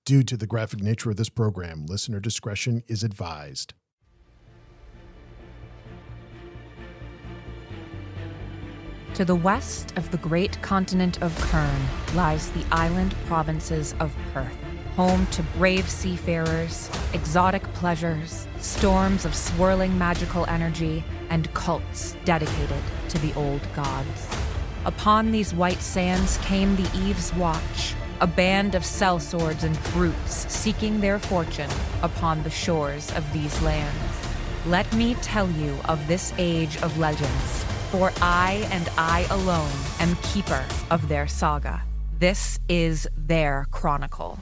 Due to the graphic nature of this program, listener discretion is advised. To the west of the great continent of Kern lies the island provinces of Perth, home to brave seafarers, exotic pleasures, storms of swirling magical energy, and cults dedicated to the old gods. Upon these white sands came the Eve's Watch, a band of sellswords and brutes seeking their fortune upon the shores of these lands. Let me tell you of this age of legends, for I and I alone am keeper of their saga. This is their chronicle.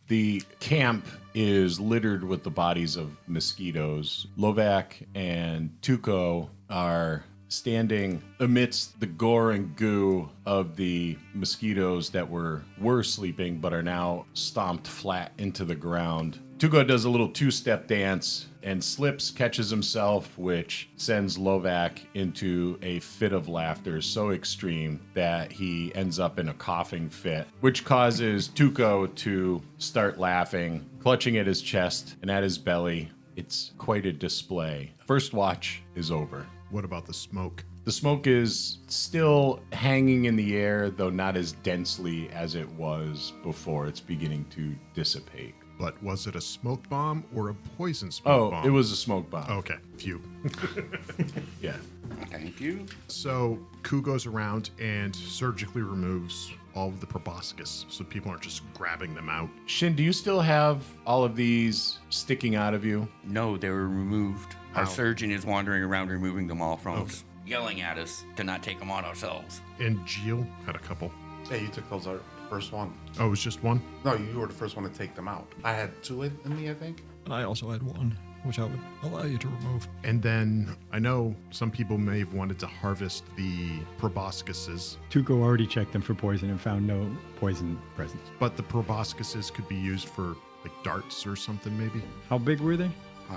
The camp is littered with the bodies of mosquitoes. Lovak and Tuco are standing amidst the gore and goo of the mosquitoes that were sleeping but are now stomped flat into the ground. Tuco does a little two-step dance and slips, catches himself, which sends Lovak into a fit of laughter so extreme that he ends up in a coughing fit, which causes Tuco to start laughing, clutching at his chest and at his belly. It's quite a display. First watch is over. What about the smoke? The smoke is still hanging in the air, though not as densely as it was before. It's beginning to dissipate. But was it a smoke bomb or a poison smoke bomb? It was a smoke bomb. Okay, phew. Yeah. Thank you. So Ku goes around and surgically removes all of the proboscis so people aren't just grabbing them out. Shynn, do you still have all of these sticking out of you? No, they were removed. How? Our surgeon is wandering around removing them all from us, yelling at us to not take them on ourselves. And Jeel had a couple. Hey, you took those out first one. Oh, it was just one? No, you were the first one to take them out. I had two in me, I think. And I also had one, which I would allow you to remove. And then I know some people may have wanted to harvest the proboscises, Tuco already checked them for poison and found no poison present. but the proboscises could be used for like darts or something maybe. How big were they?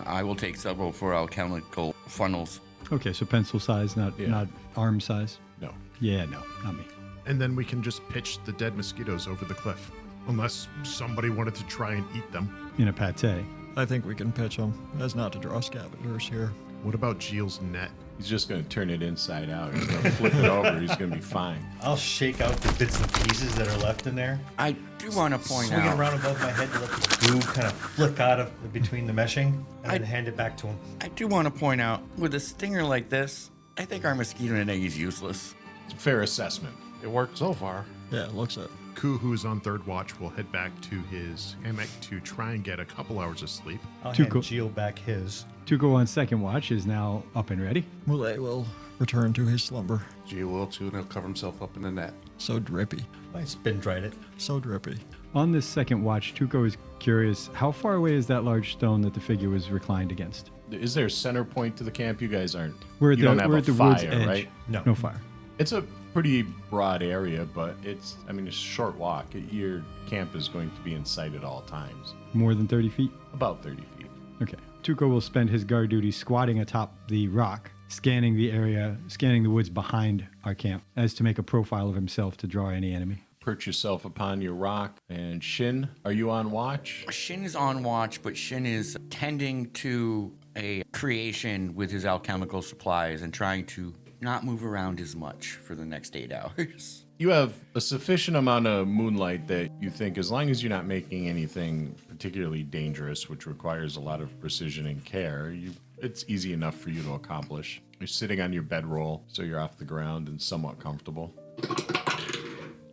I will take several for alchemical funnels. Okay, so pencil size, not arm size. No. Yeah, no, not me. And then we can just pitch the dead mosquitoes over the cliff. Unless somebody wanted to try and eat them. In a pate. I think we can pitch them as not to draw scavengers here. What about Jeel's net? He's just going to turn it inside out. He's going to flip it over. He's going to be fine. I'll shake out the bits and pieces that are left in there. I do want to point Swing it out. around above my head to let the goo kind of flick out of between the meshing, and then hand it back to him. I do want to point out, with a stinger like this, I think our mosquito net is useless. It's a fair assessment. It worked so far. Yeah, it looks it. Ku, who is on third watch, will head back to his hammock to try and get a couple hours of sleep. I'll Tuco. hand Jeel back his. Tuco on second watch is now up and ready. Mule will return to his slumber. G will too, and he'll cover himself up in the net. So drippy. I spin dried it. So drippy. On this second watch, Tuco is curious, how far away is that large stone that the figure was reclined against? Is there a center point to the camp? You guys aren't. We're at you the, don't have we're a at the fire, wood's edge. right? No fire. It's a pretty broad area, but it's a short walk. Your camp is going to be in sight at all times. More than 30 feet? About 30 feet. Okay. Tuco will spend his guard duty squatting atop the rock, scanning the area, scanning the woods behind our camp, as to make a profile of himself to draw any enemy. Perch yourself upon your rock. And Shynn, are you on watch? Shynn is on watch, but Shynn is tending to a creation with his alchemical supplies and trying to not move around as much for the next 8 hours. You have a sufficient amount of moonlight that you think, as long as you're not making anything particularly dangerous, which requires a lot of precision and care, it's easy enough for you to accomplish. You're sitting on your bedroll, so you're off the ground and somewhat comfortable.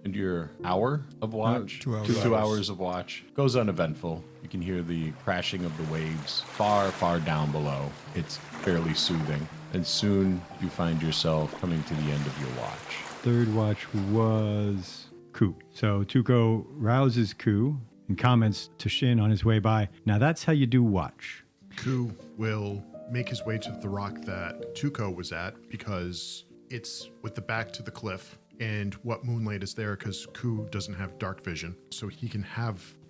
And your hour of watch, 2 hours. 2 hours of watch, goes uneventful. You can hear the crashing of the waves far, far down below. It's fairly soothing. And soon you find yourself coming to the end of your watch. Third watch was Ku. So Tuco rouses Ku and comments to Shynn on his way by, now that's how you do watch. Ku will make his way to the rock that Tuco was at because it's with the back to the cliff And what moonlight is there, because Ku doesn't have dark vision, so he can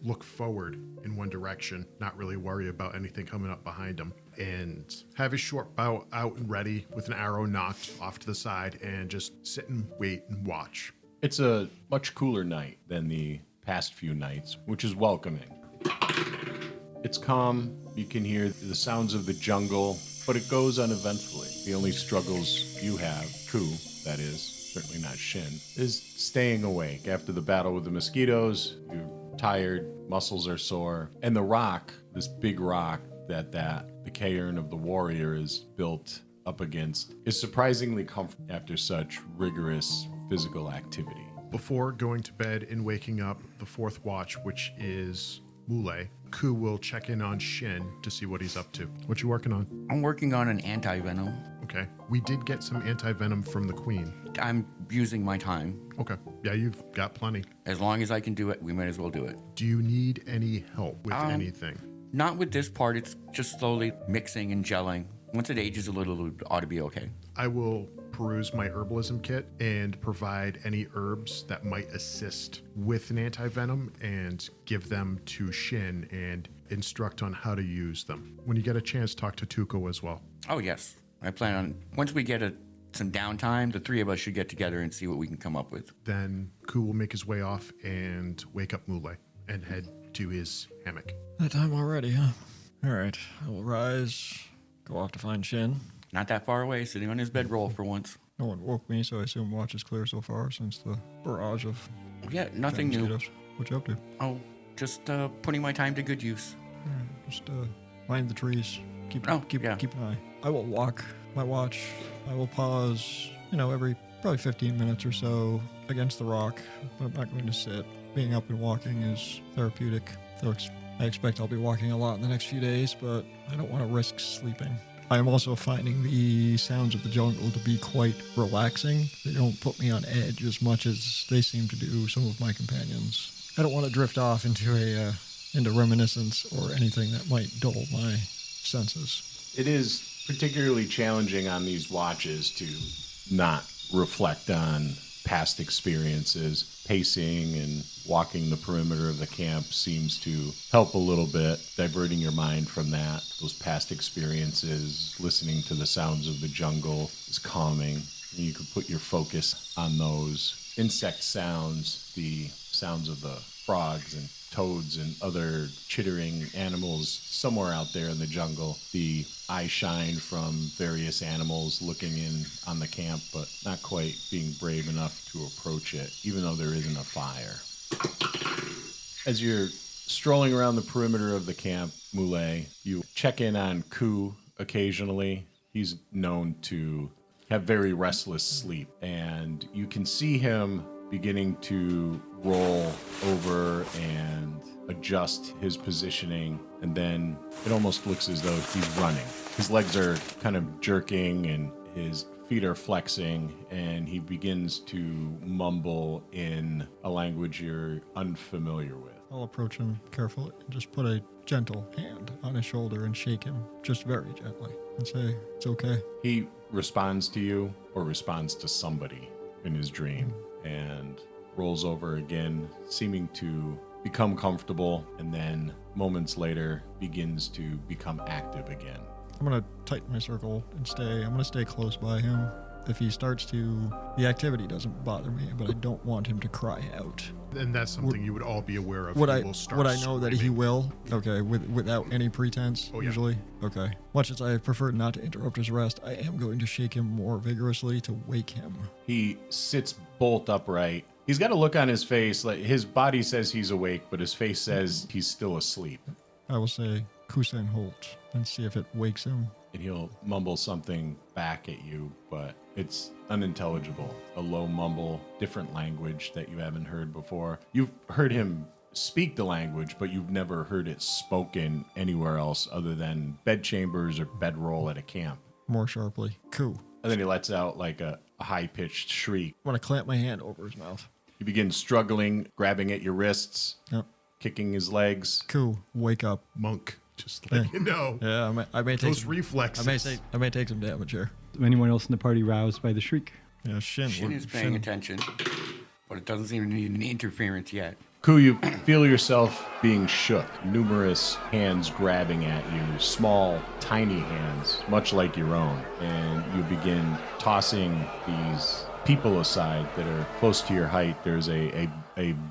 look forward in one direction, not really worry about anything coming up behind him, and have his short bow out and ready with an arrow knocked off to the side, and just sit and wait and watch. It's a much cooler night than the past few nights, which is welcoming. It's calm, you can hear the sounds of the jungle, but it goes uneventfully. The only struggles you have, Ku, that is, certainly not Shynn, is staying awake. After the battle with the mosquitoes, you're tired, muscles are sore, and the rock, this big rock that the cairn of the warrior is built up against, is surprisingly comfortable after such rigorous physical activity. Before going to bed and waking up the fourth watch, which is Mule, Ku will check in on Shynn to see what he's up to. What you working on? I'm working on an anti-venom. Okay. We did get some anti-venom from the queen. I'm using my time. Okay. Yeah, you've got plenty. As long as I can do it, we might as well do it. Do you need any help with anything? Not with this part. It's just slowly mixing and gelling. Once it ages a little, it ought to be okay. I will peruse my herbalism kit and provide any herbs that might assist with an anti-venom and give them to Shynn and instruct on how to use them. When you get a chance, talk to Tuco as well. Oh, yes. I plan on, once we get some downtime, the three of us should get together and see what we can come up with. Then Ku will make his way off and wake up Mule and head to his hammock. That time already, huh? All right, I will rise, go off to find Shynn. Not that far away, sitting on his bedroll for once. No one woke me, so I assume watch is clear so far since the barrage of Yeah, nothing new. mosquitoes. What you up to? Oh, just putting my time to good use. Just mind the trees. Keep yeah. an eye. I will walk my watch. I will pause, every probably 15 minutes or so against the rock, but I'm not going to sit. Being up and walking is therapeutic. I expect I'll be walking a lot in the next few days, but I don't want to risk sleeping. I am also finding the sounds of the jungle to be quite relaxing. They don't put me on edge as much as they seem to do some of my companions. I don't want to drift off into reminiscence or anything that might dull my senses. It is particularly challenging on these watches to not reflect on past experiences. Pacing and walking the perimeter of the camp seems to help a little bit, diverting your mind from that. Those past experiences, listening to the sounds of the jungle is calming. And you can put your focus on those insect sounds, the sounds of the frogs and toads and other chittering animals somewhere out there in the jungle. The eye shine from various animals looking in on the camp, but not quite being brave enough to approach it, even though there isn't a fire. As you're strolling around the perimeter of the camp, Mule, you check in on Ku occasionally. He's known to have very restless sleep, and you can see him beginning to roll over and adjust his positioning, and then it almost looks as though he's running. His legs are kind of jerking and his feet are flexing, and he begins to mumble in a language you're unfamiliar with. I'll approach him carefully and just put a gentle hand on his shoulder and shake him just very gently and say, "It's okay." He responds to you, or responds to somebody in his dream, and rolls over again, seeming to become comfortable, and then moments later begins to become active again. I'm going to tighten my circle and I'm going to stay close by him. If he starts to, the activity doesn't bother me, but I don't want him to cry out. And that's something you would all be aware of. Would He I will start would I know that he screaming. will? Okay, without any pretense, Oh, yeah. usually? Okay. Much as I prefer not to interrupt his rest, I am going to shake him more vigorously to wake him. He sits bolt upright. He's got a look on his face, like his body says he's awake, but his face says he's still asleep. I will say, Kusen Holt, and see if it wakes him. And he'll mumble something back at you, but it's unintelligible. A low mumble, different language that you haven't heard before. You've heard him speak the language, but you've never heard it spoken anywhere else other than bedchambers or bedroll at a camp. More sharply. Ku. And then he lets out like a high-pitched shriek. I'm going to clamp my hand over his mouth. He begins struggling, grabbing at your wrists, Yep. kicking his legs. Ku, wake up. Monk, just let Hey. you know. Yeah, I may take Those reflexes. I may take some damage here. Anyone else in the party roused by the shriek? Yeah, Shynn is paying attention, but it doesn't seem to need any interference yet. Ku, you feel yourself being shook. Numerous hands grabbing at you, small, tiny hands, much like your own. And you begin tossing these people aside that are close to your height. There's a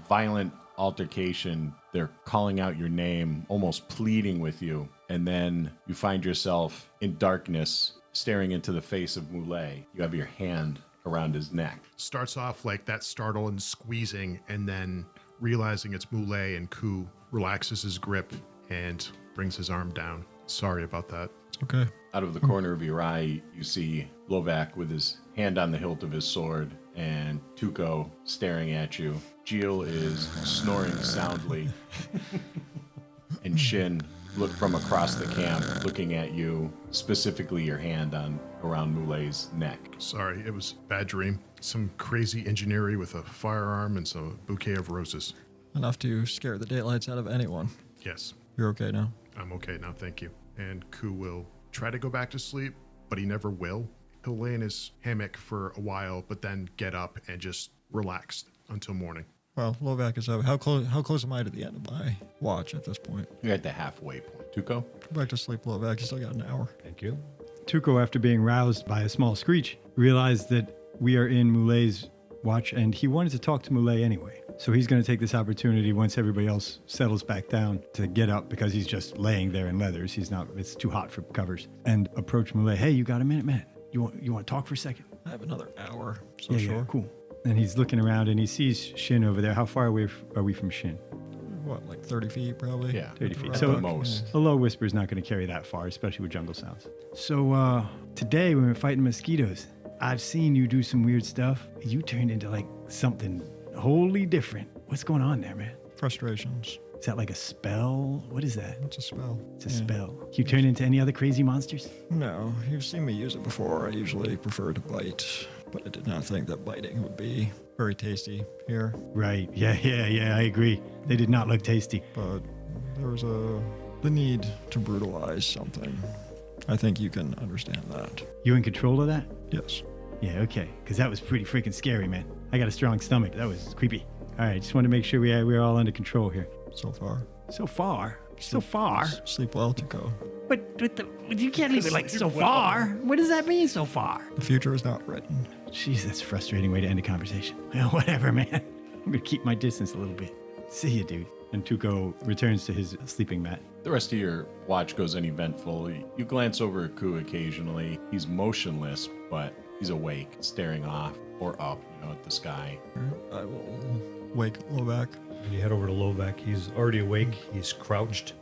violent altercation. They're calling out your name, almost pleading with you. And then you find yourself in darkness, staring into the face of Moulet. You have your hand around his neck. Starts off like that startle and squeezing, and then realizing it's Moulet, and Ku relaxes his grip and brings his arm down. Sorry about that. It's okay. Out of the corner of your eye, you see Lovak with his hand on the hilt of his sword and Tuco staring at you. Jeel is snoring soundly. And Shynn look from across the camp, looking at you, specifically your hand around Moulet's neck. Sorry, it was bad dream. Some crazy engineering with a firearm and some bouquet of roses. Enough to scare the daylights out of anyone. Yes, You're okay now? I'm okay now, thank you. And Ku will try to go back to sleep, but he never will. He'll lay in his hammock for a while, but then get up and just relax until morning. Well, Lovak is up. How close am I to the end of my watch at this point? You're at the halfway point. Tuco? Go back to sleep, Lovak. You still got an hour. Thank you. Tuco, after being roused by a small screech, realized that we are in Moulet's watch, and he wanted to talk to Moulet anyway. So he's going to take this opportunity once everybody else settles back down to get up, because he's just laying there in leathers. It's too hot for covers. And approach Moulet. Hey, you got a minute, man? You want to talk for a second? I have another hour, so Yeah, sure. yeah, cool. And he's looking around and he sees Shynn over there. How far away are we from Shynn? What, like 30 feet probably? Yeah, 30 feet. at So the most. A low whisper is not going to carry that far, especially with jungle sounds. So today when we were fighting mosquitoes, I've seen you do some weird stuff. You turned into like something wholly different. What's going on there, man? Frustrations. Is that like a spell? What is that? It's a spell. It's a spell. You turn into any other crazy monsters? No, you've seen me use it before. I usually prefer to bite, but I did not think that biting would be very tasty here. Right. Yeah, I agree. They did not look tasty. But there was the need to brutalize something. I think you can understand that. You in control of that? Yes. Yeah, okay. Because that was pretty freaking scary, man. I got a strong stomach. That was creepy. All right, just want to make sure we're all under control here. So far. So far? So far? Sleep well, Tuco. But you can't leave it like so far. What does that mean, so far? The future is not written. Jeez, that's a frustrating way to end a conversation. Well, whatever, man. I'm going to keep my distance a little bit. See you, dude. And Tuco returns to his sleeping mat. The rest of your watch goes uneventful. You glance over at Ku occasionally. He's motionless, but he's awake, staring off or up, at the sky. I will wake Lovak. When you head over to Lovak, he's already awake. He's crouched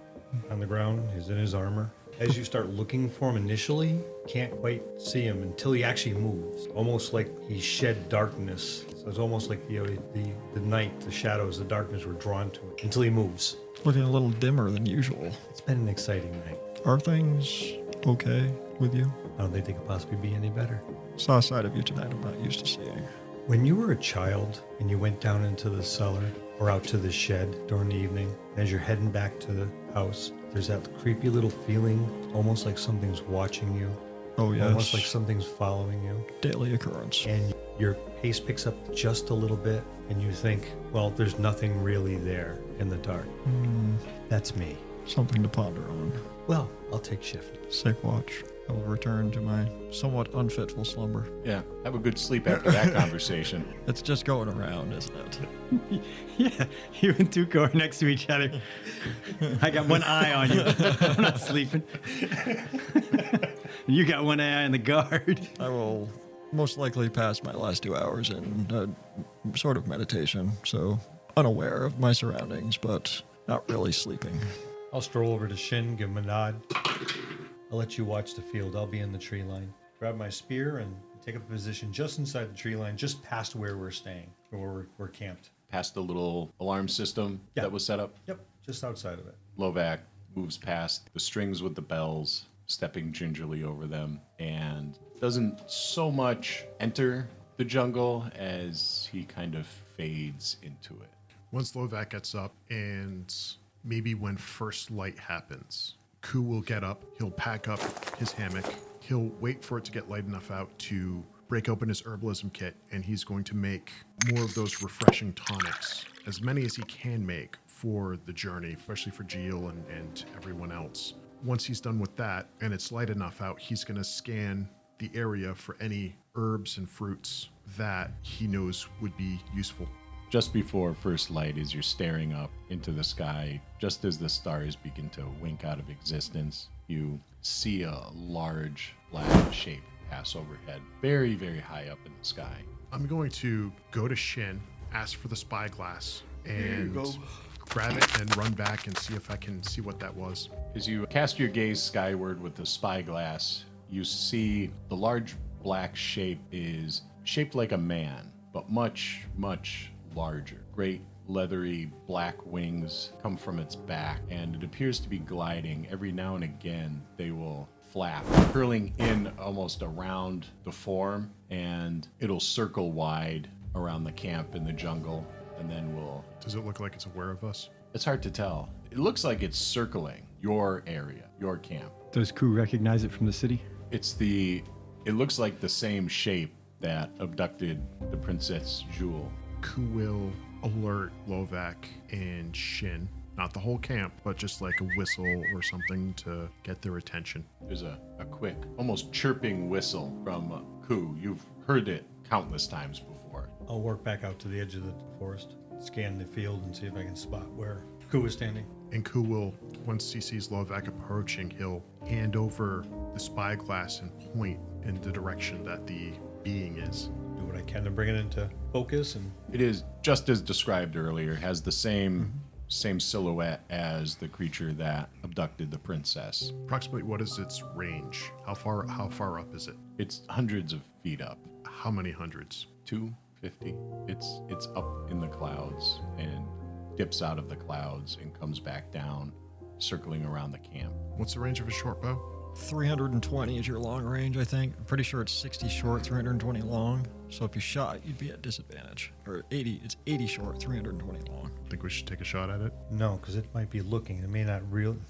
on the ground. He's in his armor. As you start looking for him initially, can't quite see him until he actually moves. Almost like he shed darkness. So it's almost like the night, the shadows, the darkness were drawn to him until he moves. Looking a little dimmer than usual. It's been an exciting night. Are things okay with you? I don't think they could possibly be any better. Saw a side of you tonight I'm not used to seeing. When you were a child and you went down into the cellar or out to the shed during the evening, as you're heading back to the house, there's that creepy little feeling, almost like something's watching you. Oh, yes. Almost like something's following you. Daily occurrence. And your pace picks up just a little bit, and you think, well, there's nothing really there in the dark. That's me. Something to ponder on. Well, I'll take shift. Safe watch. I will return to my somewhat unfitful slumber. Yeah, have a good sleep after that conversation. It's just going around, isn't it? Yeah, you and Tuco are next to each other. I got one eye on you. I'm not sleeping. You got one eye on the guard. I will most likely pass my last 2 hours in sort of meditation, so unaware of my surroundings, but not really sleeping. I'll stroll over to Shynn, give him a nod. I'll let you watch the field. I'll be in the tree line. Grab my spear and take up a position just inside the tree line, just past where we're staying, or we're camped. Past the little alarm system that was set up. Yep, just outside of it. Lovak moves past the strings with the bells, stepping gingerly over them, and doesn't so much enter the jungle as he kind of fades into it. Once Lovak gets up, and maybe when first light happens, Ku will get up, he'll pack up his hammock, he'll wait for it to get light enough out to break open his herbalism kit, and he's going to make more of those refreshing tonics, as many as he can make for the journey, especially for Jeel and everyone else. Once he's done with that, and it's light enough out, he's going to scan the area for any herbs and fruits that he knows would be useful. Just before first light, as you're staring up into the sky, just as the stars begin to wink out of existence, you see a large black shape pass overhead, very, very high up in the sky. I'm going to go to Shynn, ask for the spyglass, and grab it and run back and see if I can see what that was. As you cast your gaze skyward with the spyglass, you see the large black shape is shaped like a man, but much, much larger. Great leathery black wings come from its back, and it appears to be gliding. Every now and again, they will flap, curling in almost around the form, and it'll circle wide around the camp in the jungle, and then will... Does it look like it's aware of us? It's hard to tell. It looks like it's circling your area, your camp. Does Ku recognize it from the city? It looks like the same shape that abducted the Princess Jeel. Ku will alert Lovak and Shynn. Not the whole camp, but just like a whistle or something to get their attention. There's a quick, almost chirping whistle from Ku. You've heard it countless times before. I'll work back out to the edge of the forest, scan the field, and see if I can spot where Ku is standing. And Ku will, once he sees Lovak approaching, he'll hand over the spyglass and point in the direction that the being is. Do what I can to bring it into focus, and It is, just as described earlier, has the same silhouette as the creature that abducted the princess. Approximately, what is its range? How far up is it? It's hundreds of feet up. How many hundreds? 250. It's up in the clouds and dips out of the clouds and comes back down, circling around the camp. What's the range of a short bow? 320 is your long range, I think. I'm pretty sure it's 60 short, 320 long. So if you shot, you'd be at disadvantage. Or 80, it's 80 short, 320 long. Think we should take a shot at it? no, because it might be looking. It may not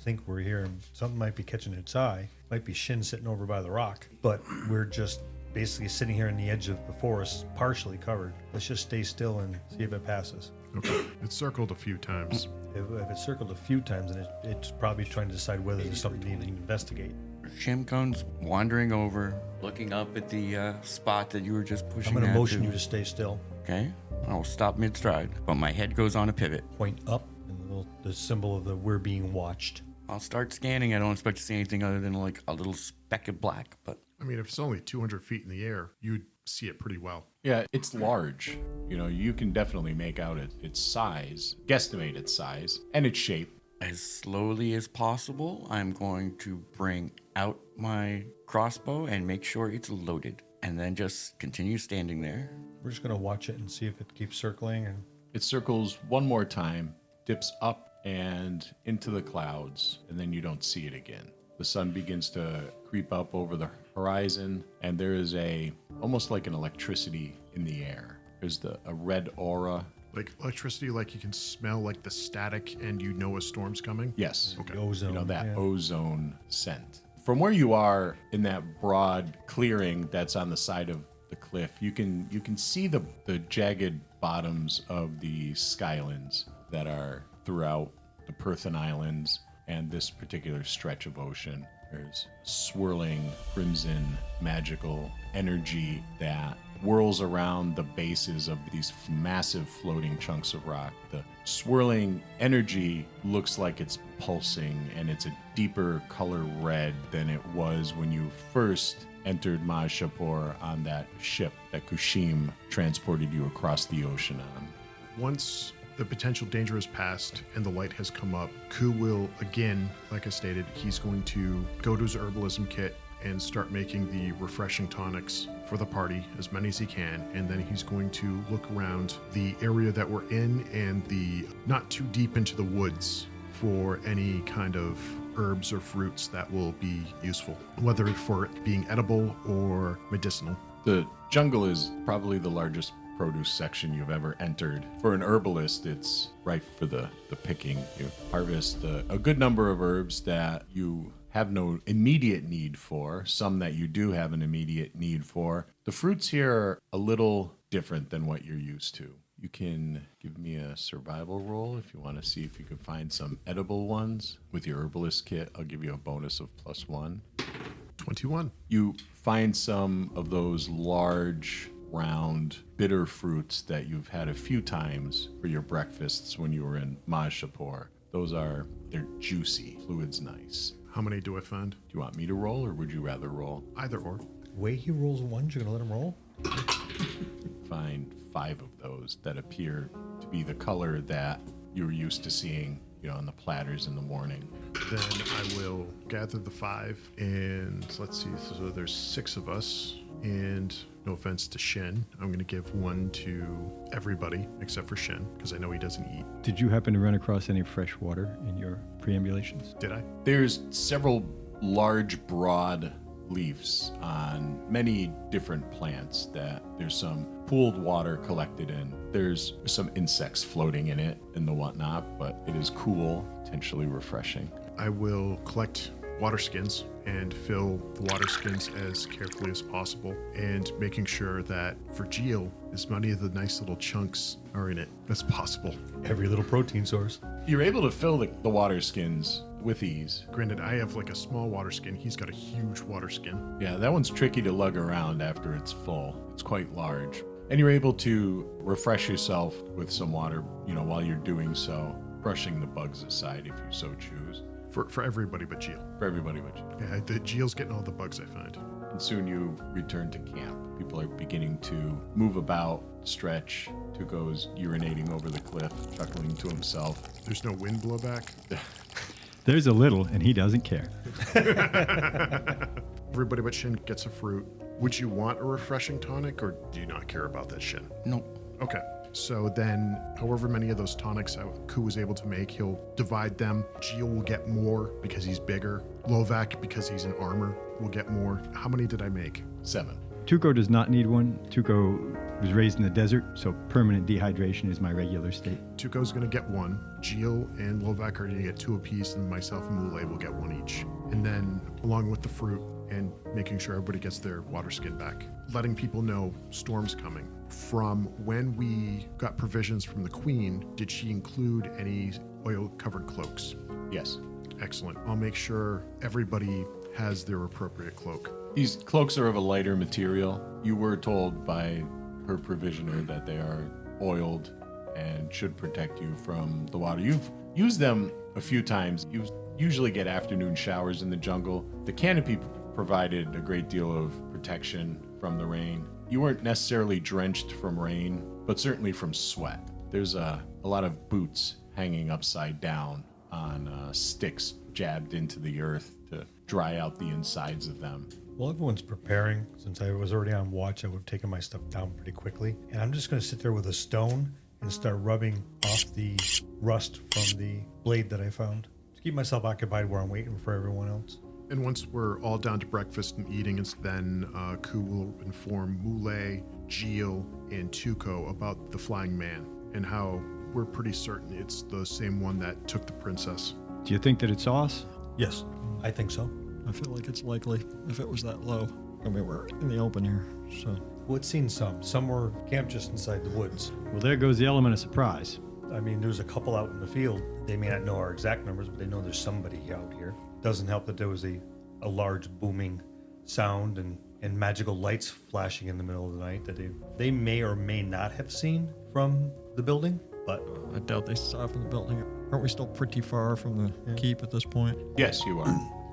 think we're here. And something might be catching its eye. Might be Shynn sitting over by the rock. But we're just basically sitting here on the edge of the forest, partially covered. Let's just stay still and see if it passes. Okay. It's circled a few times. If it's circled a few times, then it's probably trying to decide whether there's something to even investigate. Shynn comes wandering over, looking up at the spot that you were just pushing. I'm going to at motion you to stay still. Okay. I'll stop mid-stride, but my head goes on a pivot. Point up, and the symbol of the we're being watched. I'll start scanning. I don't expect to see anything other than like a little speck of black, but I mean, if it's only 200 feet in the air, you'd see it pretty well. Yeah, it's large. You can definitely make out its size, guesstimate its size, and its shape. as slowly as possible, I'm going to bring out my crossbow and make sure it's loaded, and then just continue standing there. We're just going to watch it and see if it keeps circling. And It circles one more time, dips up and into the clouds, and then you don't see it again. The sun begins to creep up over the horizon, and there is almost like an electricity in the air. There's a red aura. Like electricity, like you can smell like the static and you know a storm's coming? Yes. the ozone. That yeah. ozone scent. From where you are in that broad clearing that's on the side of the cliff, you can see the jagged bottoms of the skylands that are throughout the Perthan Islands and this particular stretch of ocean. There's swirling crimson magical energy that whirls around the bases of these massive floating chunks of rock. The swirling energy looks like it's pulsing, and it's a deeper color red than it was when you first entered Mahz'Shapour on that ship that Kushim transported you across the ocean on. Once the potential danger is past and the light has come up, Ku will, again, like I stated, he's going to go to his herbalism kit and start making the refreshing tonics for the party, as many as he can, and then he's going to look around the area that we're in and not too deep into the woods for any kind of herbs or fruits that will be useful, whether for being edible or medicinal. The jungle is probably the largest produce section you've ever entered. For an herbalist, it's ripe for the picking. You harvest a good number of herbs that you have no immediate need for, some that you do have an immediate need for. The fruits here are a little different than what you're used to. You can give me a survival roll if you want to see if you can find some edible ones. With your herbalist kit, I'll give you a bonus of +1. 21. You find some of those large, round, bitter fruits that you've had a few times for your breakfasts when you were in Mahz'Shapour. They're juicy. Fluid's nice. How many do I find? Do you want me to roll, or would you rather roll? Either or. The way he rolls ones, you're going to let him roll? Find 5 of those that appear to be the color that you're used to seeing, on the platters in the morning. Then I will gather the 5, and let's see. So there's 6 of us, and no offense to Shynn, I'm going to give 1 to everybody except for Shynn because I know he doesn't eat. Did you happen to run across any fresh water in your preambulations? Did I? There's several large, broad leaves on many different plants that there's some pooled water collected in. There's some insects floating in it and the whatnot, but it is cool, potentially refreshing. I will collect water skins and fill the water skins as carefully as possible, and making sure that for Jeel, as many of the nice little chunks are in it as possible. Every little protein source. You're able to fill the water skins with ease. Granted, I have like a small water skin. He's got a huge water skin. Yeah, that one's tricky to lug around after it's full. It's quite large. And you're able to refresh yourself with some water, while you're doing so, brushing the bugs aside if you so choose. For everybody but Jeel. For everybody but you. Yeah, the Jeel's getting all the bugs I find. And soon you return to camp. People are beginning to move about, stretch. Tuco's urinating over the cliff, chuckling to himself. There's no wind blowback. There's a little, and he doesn't care. Everybody but Shynn gets a fruit. Would you want a refreshing tonic, or do you not care about that, Shynn? Nope. Okay. So then, however many of those tonics Ku was able to make, he'll divide them. Jeel will get more because he's bigger. Lovak, because he's in armor, will get more. How many did I make? 7. Tuco does not need one. Tuco was raised in the desert, so permanent dehydration is my regular state. Tuco's going to get 1. Jeel and Lovak are going to get 2 apiece, and myself and Mule will get 1 each. And then, along with the fruit and making sure everybody gets their water skin back, letting people know storm's coming. From when we got provisions from the Queen, did she include any oil-covered cloaks? Yes. Excellent. I'll make sure everybody has their appropriate cloak. These cloaks are of a lighter material. You were told by her provisioner that they are oiled and should protect you from the water. You've used them a few times. You usually get afternoon showers in the jungle. The canopy provided a great deal of protection from the rain. You weren't necessarily drenched from rain, but certainly from sweat. There's a lot of boots hanging upside down on sticks jabbed into the earth to dry out the insides of them. Well, everyone's preparing. Since I was already on watch, I would have taken my stuff down pretty quickly. And I'm just going to sit there with a stone and start rubbing off the rust from the blade that I found to keep myself occupied while I'm waiting for everyone else. And once we're all down to breakfast and eating, then Ku will inform Mule, Jeel, and Tuco about the flying man and how we're pretty certain it's the same one that took the princess. Do you think that it's us? Yes, I think so. I feel like it's likely if it was that low. I mean, we're in the open here, so. Well, it's seen some. Some were camped just inside the woods. Well, there goes the element of surprise. I mean, there's a couple out in the field. They may not know our exact numbers, but they know there's somebody out here. Doesn't help that there was a large booming sound and magical lights flashing in the middle of the night that they may or may not have seen from the building, but I doubt they saw from the building. Aren't we still pretty far from the keep at this point? Yes, you are.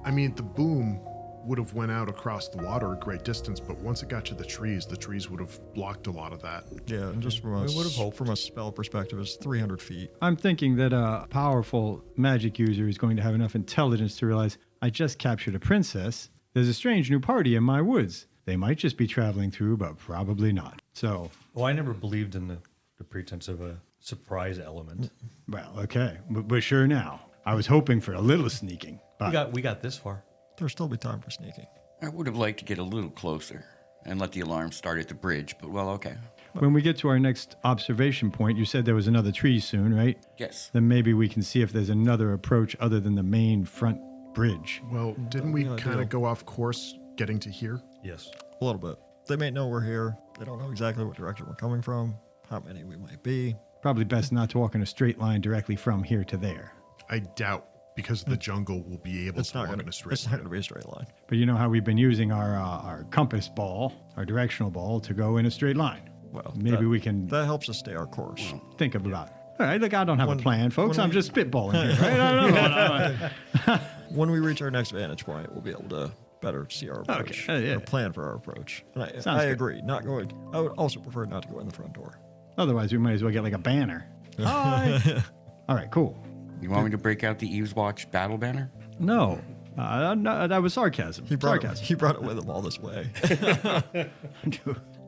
I mean, the boom would have went out across the water a great distance, but once it got to the trees would have blocked a lot of that. Yeah, and just from a spell perspective, it's 300 feet. I'm thinking that a powerful magic user is going to have enough intelligence to realize I just captured a princess. There's a strange new party in my woods. They might just be traveling through, but probably not. So, I never believed in the pretense of a surprise element. well, okay, we're sure now. I was hoping for a little sneaking, but We got this far. There'll still be time for sneaking. I would have liked to get a little closer and let the alarm start at the bridge, but well, okay. when we get to our next observation point, you said there was another tree soon, right? Yes. Then maybe we can see if there's another approach other than the main front bridge. Well, didn't we Yeah, I kind do. of go off course getting to here? Yes. A little bit. They may know we're here. They don't know exactly what direction we're coming from, how many we might be. Probably best not to walk in a straight line directly from here to there. I doubt, because of the jungle, we'll be able It's to not walk gonna. in a straight It's not line. gonna be a straight line. But you know how we've been using our compass ball, our directional ball, to go in a straight line. Well, Maybe we can That helps us stay our course. think about it. All right, look, I don't have When- a plan, folks. when I'm we- just spitballing here. Right? I don't know. When we reach our next vantage point, we'll be able to better see our approach, Yeah. or plan for our approach. And Sounds I good. agree. Not going. I would also prefer not to go in the front door. Otherwise, we might as well get like a banner. Hi. All right, cool. You want me to break out the Eve's Watch battle banner? No, that was sarcasm. He brought sarcasm. he brought it with him all this way,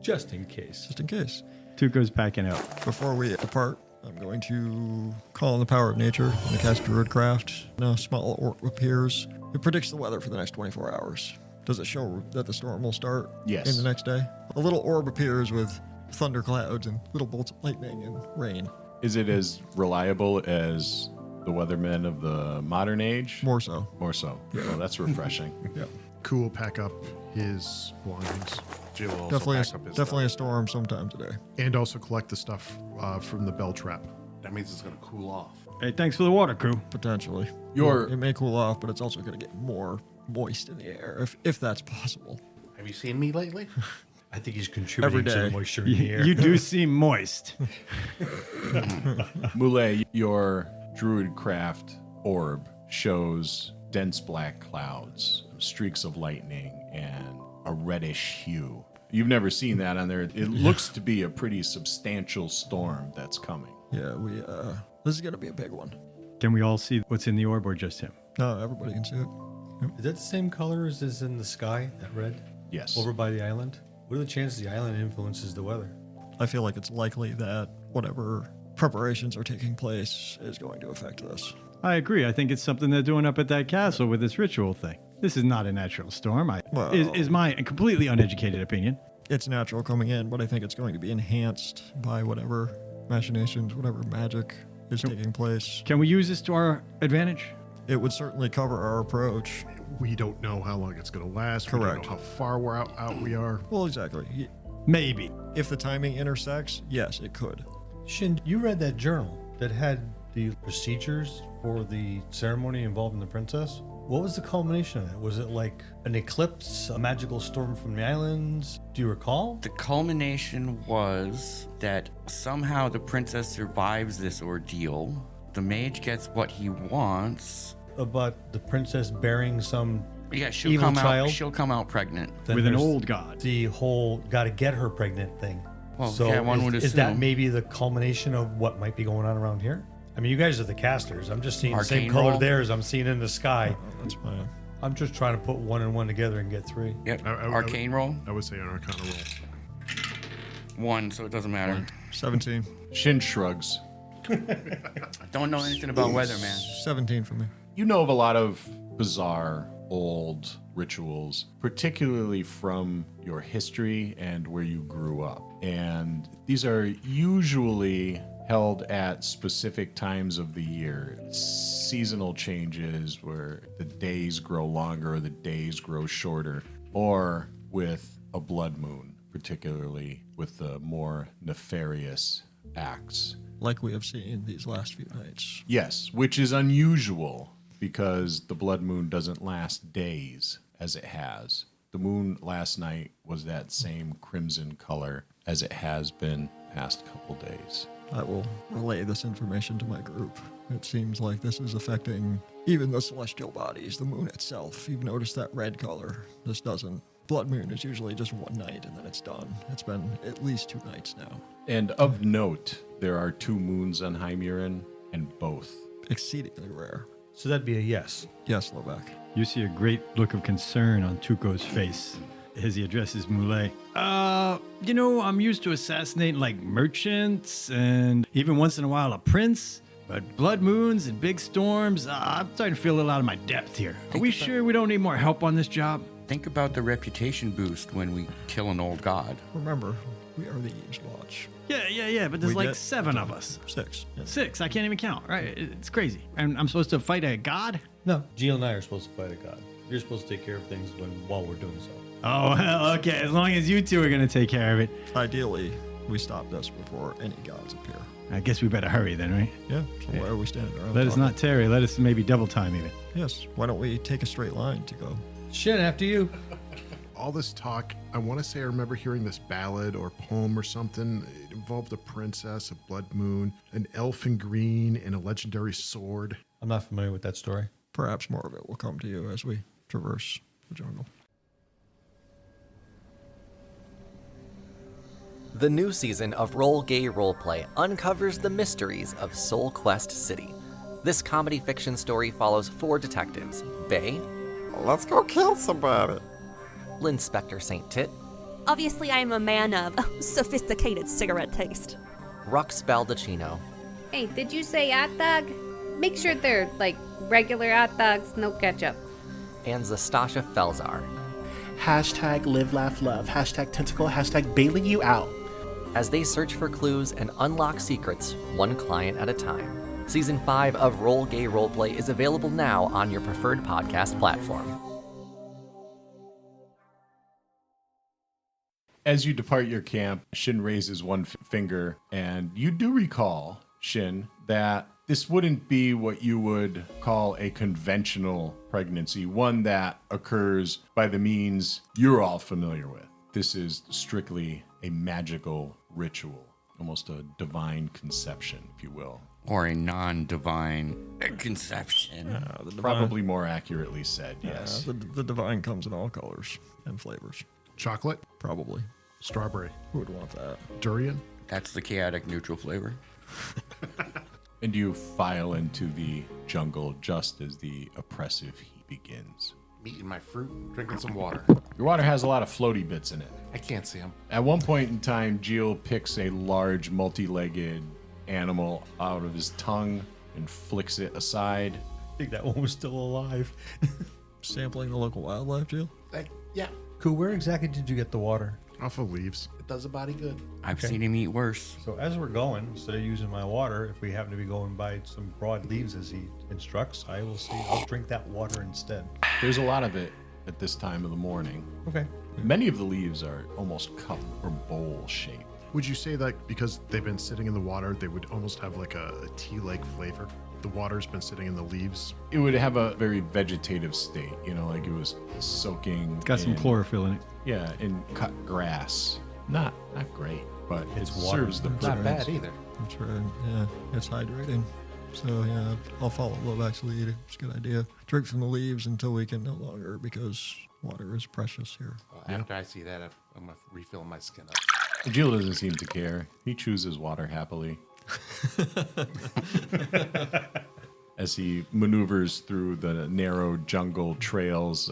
Just in case. just in case. Tuco's packing out. Before we depart, I'm going to call on the power of nature and cast Druidcraft. A small orc appears. It predicts the weather for the next 24 hours. Does it show that the storm will start Yes. in the next day? A little orb appears with thunderclouds and little bolts of lightning and rain. Is it as reliable as the weathermen of the modern age? More so. More so. Well, that's refreshing. Yeah. Cool will pack up his belongings Jill will also Definitely, pack up his definitely a stuff. storm sometime today. and also collect the stuff from the bell trap. That means it's gonna cool off. Hey, thanks for the water, crew. Potentially. Your- It may cool off, but it's also going to get more moist in the air, if that's possible. Have you seen me lately? I think he's contributing to day. the moisture in the air. You do seem moist. Mule, your druidcraft orb shows dense black clouds, streaks of lightning, and a reddish hue. You've never seen that on there. It looks to be a pretty substantial storm that's coming. Yeah, this is going to be a big one. Can we all see what's in the orb or just him? No, everybody can see it. Is that the same color as is in the sky, that red? Yes. Over by the island? What are the chances the island influences the weather? I feel like it's likely that whatever preparations are taking place is going to affect this. I agree. I think it's something they're doing up at that castle with this ritual thing. This is not a natural storm. Well- Is my completely uneducated opinion. It's natural coming in, but I think it's going to be enhanced by whatever machinations, whatever magic is taking place. Can we use this to our advantage? It would certainly cover our approach. We don't know how long it's going to last. We Correct. don't know how far we're out we are. Well, exactly. Maybe. If the timing intersects, yes, it could. Shynn, you read that journal that had the procedures for the ceremony involving the princess? What was the culmination of that? Was it like an eclipse, a magical storm from the islands? Do you recall? The culmination was that somehow the princess survives this ordeal. The mage gets what he wants. About the princess bearing some Yeah, she'll evil come child? out. She'll come out pregnant. Then With an there's old god. The whole gotta get her pregnant thing. Well, so yeah, one would is that assume. maybe the culmination of what might be going on around here? I mean, you guys are the casters. I'm just seeing the same Arcane color roll? there as I'm seeing in the sky. That's my. I'm just trying to put one and one together and get three. Yep. I- Arcane roll. I would say an Arcana roll. 1, so it doesn't matter. 17. Shin shrugs. Don't know anything about weather, man. 17 for me. You know of a lot of bizarre old rituals, particularly from your history and where you grew up. And these are usually held at specific times of the year. Seasonal changes where the days grow longer or the days grow shorter, or with a blood moon, particularly with the more nefarious acts. Like we have seen these last few nights. Yes, which is unusual because the blood moon doesn't last days as it has. The moon last night was that same crimson color as it has been past couple days. I will relay this information to my group. It seems like this is affecting even the celestial bodies, the moon itself. You've noticed that red color. This doesn't. Blood moon is usually just one night and then it's done. It's been at least 2 nights now. And of note, there are 2 moons on Hymerin, and both. Exceedingly rare. So that'd be a yes. Yes, Lovak. You see a great look of concern on Tuco's face as he addresses Moulet. I'm used to assassinating like merchants and even once in a while a prince. But blood moons and big storms, I'm starting to feel a little out of my depth here. Are we sure we don't need more help on this job? Think about the reputation boost when we kill an old god. Remember, we are the Eve's Watch. Yeah, but there's We like get- 7 of us. 6. Yes. 6, I can't even count, right? It's crazy. And I'm supposed to fight a god? No, Jeel and I are supposed to fight a god. You're supposed to take care of things while we're doing so. Oh, well, okay. As long as you two are going to take care of it. Ideally, we stop this before any gods appear. I guess we better hurry then, right? Yeah, so why are we standing around? Let us talking? not tarry. Let us maybe double time even. Yes, why don't we take a straight line to go? Shynn, after you. All this talk, I want to say I remember hearing this ballad or poem or something. It involved a princess, a blood moon, an elf in green, and a legendary sword. I'm not familiar with that story. Perhaps more of it will come to you as we traverse the jungle. The new season of Roll Gay Roleplay uncovers the mysteries of Soul Quest City. This comedy fiction story follows 4 detectives: Bay, Let's go kill somebody. Linspector St. Tit, Obviously, I am a man of sophisticated cigarette taste. Rux Baldacchino, Hey, did you say hot dog? Make sure they're like regular hot dogs, no ketchup. and Zastasha Felzar. Hashtag live, laugh, love. Hashtag tentacle. Hashtag bailing you out. As they search for clues and unlock secrets, one client at a time. Season 5 of Roll Gay Roleplay is available now on your preferred podcast platform. As you depart your camp, Shynn raises one finger, and you do recall, Shynn, that this wouldn't be what you would call a conventional pregnancy, one that occurs by the means you're all familiar with. This is strictly a magical ritual, almost a divine conception, if you will. Or a non-divine conception. Probably more accurately said, yes. The divine comes in all colors and flavors. Chocolate, Probably. strawberry, Who would want that? durian. That's the chaotic neutral flavor. And you file into the jungle just as the oppressive heat begins. I'm eating my fruit, drinking some water. Your water has a lot of floaty bits in it. I can't see them. At one point in time, Jeel picks a large multi-legged animal out of his tongue and flicks it aside. I think that one was still alive. Sampling the local wildlife, Jeel? Yeah, Cool, where exactly did you get the water? Off of leaves. it does a body good. I've seen him eat worse. So as we're going, instead of using my water, if we happen to be going by some broad leaves as he instructs, I'll drink that water instead. There's a lot of it at this time of the morning. Okay. Many of the leaves are almost cup or bowl shaped. Would you say that because they've been sitting in the water, they would almost have like a tea-like flavor? The water's been sitting in the leaves. It would have a very vegetative state, like it was soaking. It's got some in- chlorophyll in it. Yeah, in cut grass. Not great, but It's it water. serves the It's not purpose. bad either. That's right. Yeah, it's hydrating. So yeah, I'll follow Lovak's lead. It's a good idea. Drink from the leaves until we can no longer, because water is precious here. After I see that, I'm going to refill my skin up. Jeel doesn't seem to care. He chooses water happily. As he maneuvers through the narrow jungle trails,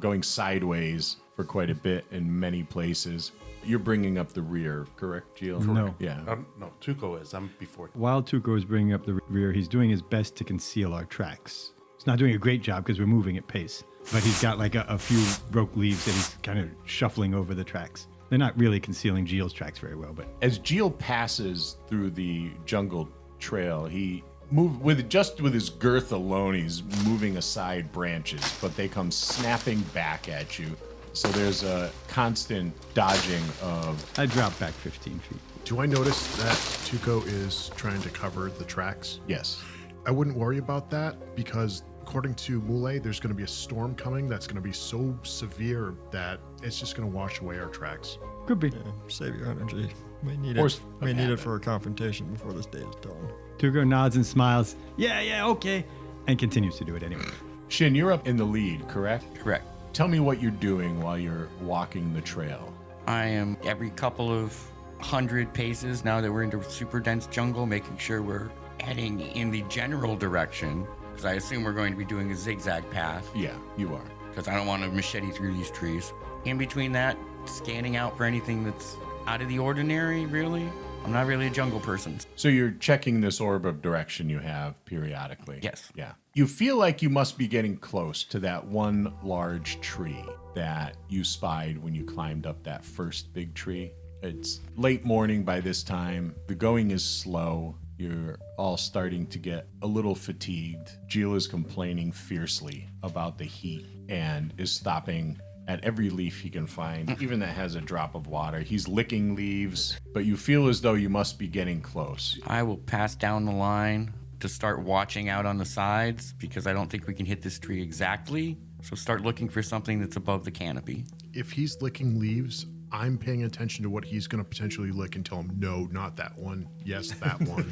going sideways for quite a bit in many places. You're bringing up the rear, correct, Jeel? No. Yeah. No, Tuco is. I'm before. While Tuco is bringing up the rear, he's doing his best to conceal our tracks. He's not doing a great job because we're moving at pace, but he's got like a few broke leaves that he's kind of shuffling over the tracks. They're not really concealing Jeel's tracks very well, but As Jeel passes through the jungle trail, he with his girth alone, he's moving aside branches, but they come snapping back at you. So there's a constant dodging of. I drop back 15 feet. Do I notice that Tuco is trying to cover the tracks? Yes. I wouldn't worry about that because according to Mule, there's going to be a storm coming that's going to be so severe that it's just going to wash away our tracks. Could be. Yeah, save your energy. We need Force it. of We need it habit. for a confrontation before this day is done. Tuco nods and smiles. Yeah, okay. And continues to do it anyway. Shynn, you're up in the lead, correct? Correct. Tell me what you're doing while you're walking the trail. I am every couple of 100 paces, now that we're into super dense jungle, making sure we're heading in the general direction, because I assume we're going to be doing a zigzag path, Yeah, you are. because I don't want to machete through these trees. In between that, scanning out for anything that's out of the ordinary, really. I'm not really a jungle person. So you're checking this orb of direction you have periodically. Yes. Yeah. You feel like you must be getting close to that one large tree that you spied when you climbed up that first big tree. It's late morning by this time. The going is slow. You're all starting to get a little fatigued. Jeel is complaining fiercely about the heat and is stopping at every leaf he can find, even that has a drop of water. He's licking leaves, but you feel as though you must be getting close. I will pass down the line to start watching out on the sides because I don't think we can hit this tree exactly. So start looking for something that's above the canopy. If he's licking leaves, I'm paying attention to what he's going to potentially lick and tell him, no, not that one. Yes, that one.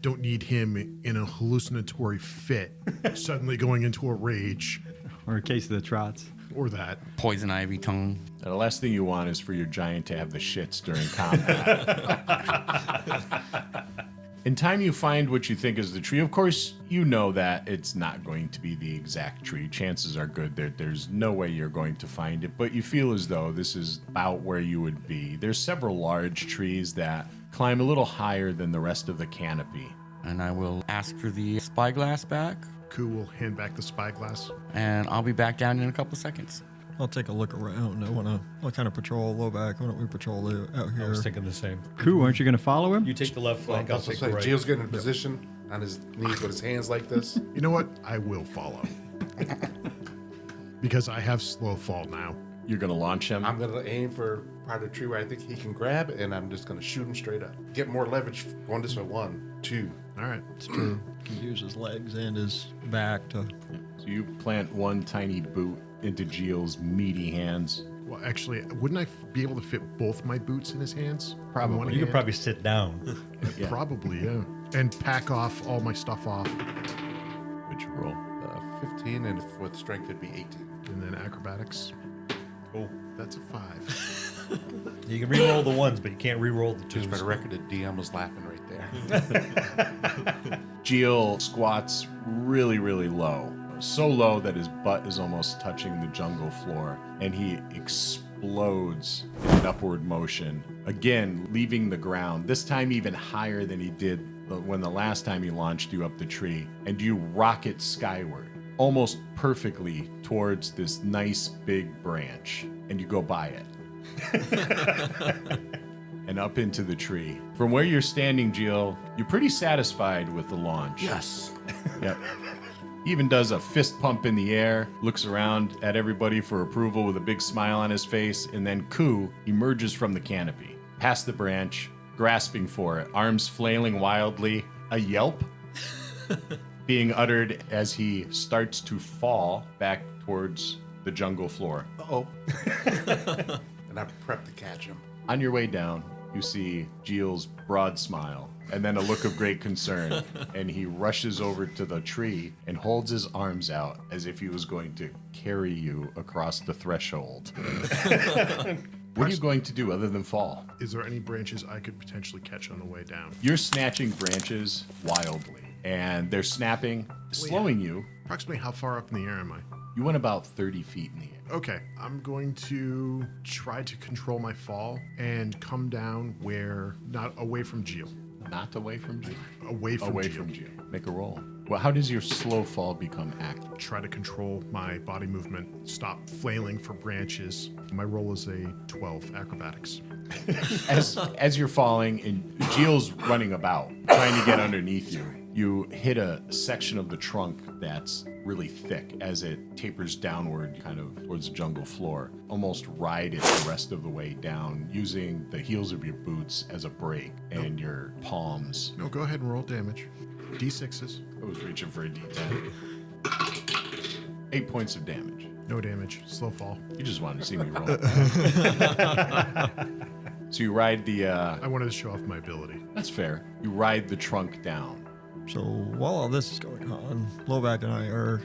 Don't need him in a hallucinatory fit, suddenly going into a rage. Or a case of the trots. Or that. Poison ivy tongue. The last thing you want is for your giant to have the shits during combat. In time, you find what you think is the tree. Of course, you know that it's not going to be the exact tree. Chances are good that there's no way you're going to find it, but you feel as though this is about where you would be. There's several large trees that climb a little higher than the rest of the canopy. And I will ask for the spyglass back. Ku will hand back the spyglass. And I'll be back down in a couple seconds. I'll take a look around. I'll kind of patrol Lovak. Why don't we patrol out here? I was thinking the same. Ku, aren't you going to follow him? You take the left flank, I'll take the right. Jeel's getting in position on his knees with his hands like this. You know what? I will follow. Because I have slow fall now. You're going to launch him? I'm going to aim for part of the tree where I think he can grab, and I'm just going to shoot him straight up. Get more leverage going this way. 1, 2. All right. It's true. He can use his legs and his back to... So you plant one tiny boot into Jeel's meaty hands. Well, actually, wouldn't I be able to fit both my boots in his hands? Probably. In one You could hand? probably sit down. Yeah. Probably, yeah. And pack off all my stuff off. Which roll? 15, and with strength it'd be 18. And then acrobatics. Cool. That's a 5. You can re-roll the ones, but you can't re-roll the twos. Just for the record, the DM was laughing right there. Jeel squats really, really low. So low that his butt is almost touching the jungle floor, and he explodes in an upward motion, again leaving the ground, this time even higher than he did when the last time he launched you up the tree, and you rocket skyward, almost perfectly towards this nice big branch, and you go by it. And up into the tree. From where you're standing, Jeel, you're pretty satisfied with the launch. Yes. Yep. He even does a fist pump in the air, looks around at everybody for approval with a big smile on his face, and then Ku emerges from the canopy, past the branch, grasping for it, arms flailing wildly, a yelp being uttered as he starts to fall back towards the jungle floor. Uh-oh. And I prep to catch him. On your way down, you see Jeel's broad smile and then a look of great concern, and he rushes over to the tree and holds his arms out as if he was going to carry you across the threshold. What are you going to do other than fall? Is there any branches I could potentially catch on the way down? You're snatching branches wildly, and they're snapping, slowing you. Approximately how far up in the air am I? You went about 30 feet in the air. Okay, I'm going to try to control my fall and come down where, not away from Jeel. Not away from Jeel? Away from Away Jeel. from Jeel. Make a roll. Well, how does your slow fall become active? Try to control my body movement, stop flailing for branches. My roll is a 12 acrobatics. As you're falling and Jeel's running about, trying to get underneath you, you hit a section of the trunk that's really thick as it tapers downward kind of towards the jungle floor. Almost ride it the rest of the way down using the heels of your boots as a brake and your palms. No, go ahead and roll damage. D6s. I was reaching for a D10. 8 points of damage. No damage. Slow fall. You just wanted to see me roll. So you ride the... I wanted to show off my ability. That's fair. You ride the trunk down. So while all this is going on, Lovak and I are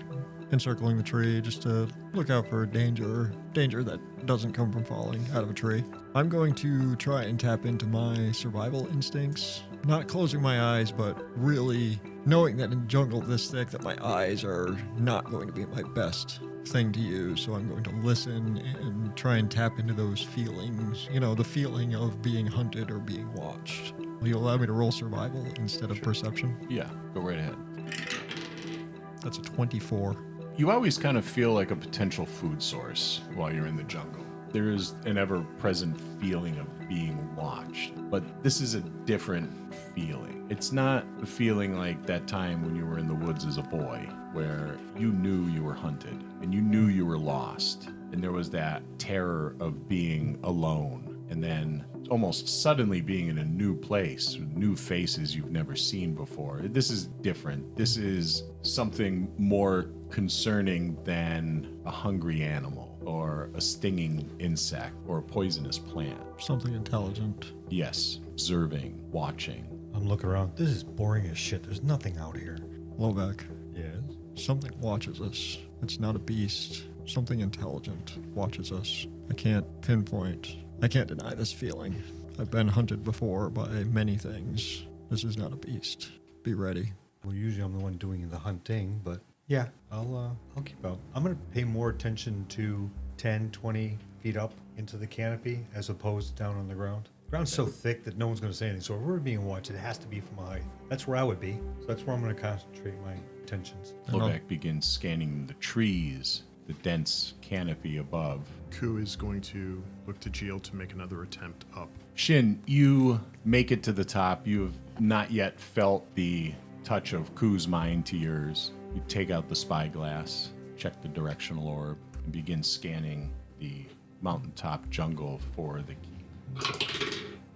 encircling the tree just to look out for danger that doesn't come from falling out of a tree. I'm going to try and tap into my survival instincts, not closing my eyes, but really knowing that in a jungle this thick that my eyes are not going to be my best thing to use. So I'm going to listen and try and tap into those feelings, the feeling of being hunted or being watched. Will you allow me to roll survival instead of perception? Yeah, go right ahead. That's a 24. You always kind of feel like a potential food source while you're in the jungle. There is an ever-present feeling of being watched, but this is a different feeling. It's not a feeling like that time when you were in the woods as a boy, where you knew you were hunted and you knew you were lost, and there was that terror of being alone, and then almost suddenly being in a new place, with new faces you've never seen before. This is different. This is something more concerning than a hungry animal or a stinging insect or a poisonous plant. Something intelligent. Yes, observing, watching. I'm looking around. This is boring as shit. There's nothing out here. Lovak, Yes? something watches us. It's not a beast. Something intelligent watches us. I can't pinpoint. I can't deny this feeling. I've been hunted before by many things. This is not a beast. Be ready. Well, usually I'm the one doing the hunting, but yeah, I'll keep out. I'm going to pay more attention to 10, 20 feet up into the canopy as opposed to down on the ground. The ground's so thick that no one's going to say anything. So if we're being watched, it has to be from a height. That's where I would be. So that's where I'm going to concentrate my attentions. Lovak begins scanning the trees, the dense canopy above. Ku is going to look to Jeel to make another attempt up. Shynn, you make it to the top. You have not yet felt the touch of Ku's mind to yours. You take out the spyglass, check the directional orb, and begin scanning the mountaintop jungle for the key.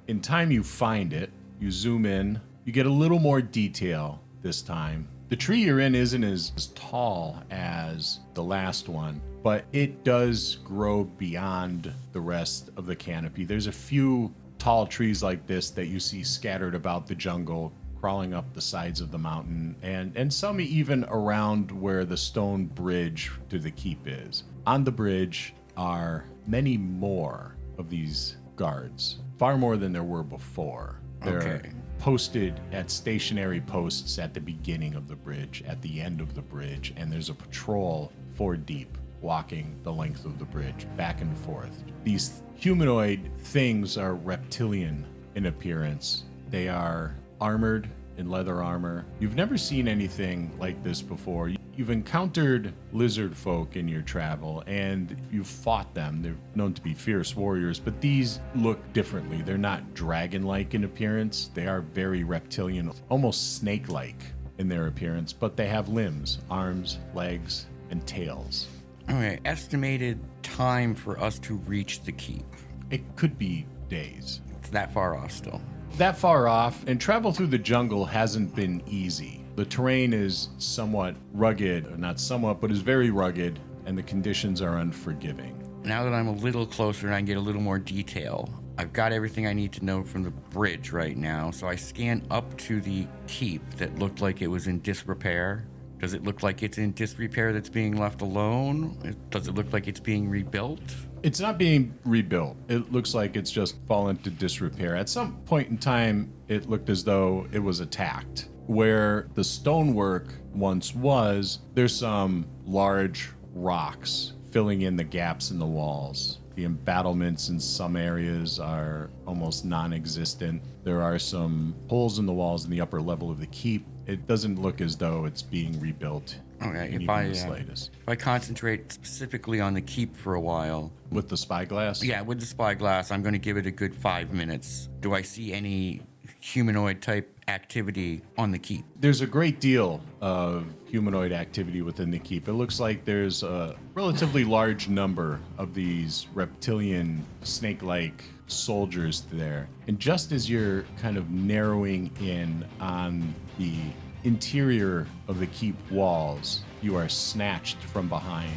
In time you find it, you zoom in, you get a little more detail this time. The tree you're in isn't as tall as the last one, but it does grow beyond the rest of the canopy. There's a few tall trees like this that you see scattered about the jungle, crawling up the sides of the mountain, and some even around where the stone bridge to the keep is. On the bridge are many more of these guards, far more than there were before. They're posted at stationary posts at the beginning of the bridge, at the end of the bridge, and there's a patrol 4 deep walking the length of the bridge back and forth. These humanoid things are reptilian in appearance. They are armored in leather armor. You've never seen anything like this before. You've encountered lizard folk in your travel, and you've fought them. They're known to be fierce warriors, but these look differently. They're not dragon-like in appearance. They are very reptilian, almost snake-like in their appearance, but they have limbs, arms, legs, and tails. Okay, estimated time for us to reach the keep. It could be days. It's that far off still. That far off, and travel through the jungle hasn't been easy. The terrain is somewhat rugged, or not somewhat, but is very rugged, and the conditions are unforgiving. Now that I'm a little closer and I can get a little more detail, I've got everything I need to know from the bridge right now, so I scan up to the keep that looked like it was in disrepair. Does it look like it's in disrepair that's being left alone? Does it look like it's being rebuilt? It's not being rebuilt. It looks like it's just fallen to disrepair. At some point in time, it looked as though it was attacked. Where the stonework once was, there's some large rocks filling in the gaps in the walls. The embattlements in some areas are almost non-existent. There are some holes in the walls in the upper level of the keep. It doesn't look as though it's being rebuilt. Okay, in even the slightest. If I concentrate specifically on the keep for a while. With the spyglass? Yeah, with the spyglass, I'm going to give it a good 5 minutes. Do I see any humanoid type activity on the keep? There's a great deal of humanoid activity within the keep. It looks like there's a relatively large number of these reptilian, snake-like soldiers there. And just as you're kind of narrowing in on the interior of the keep walls, you are snatched from behind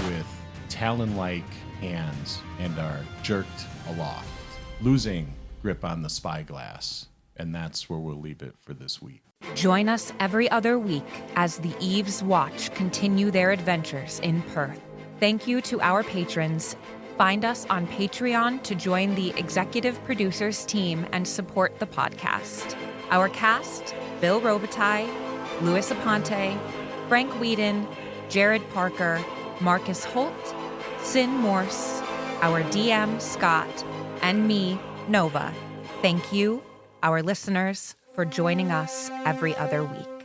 with talon-like hands and are jerked aloft, losing grip on the spyglass. And that's where we'll leave it for this week. Join us every other week as the Eve's Watch continue their adventures in Perth. Thank you to our patrons. Find us on Patreon to join the executive producers team and support the podcast. Our cast: Bill Robitaille, Louis Aponte, Frank Whedon, Jared Parker, Marcus Holt, Sin Morse, our DM, Scott, and me, Nova. Thank you, our listeners, for joining us every other week.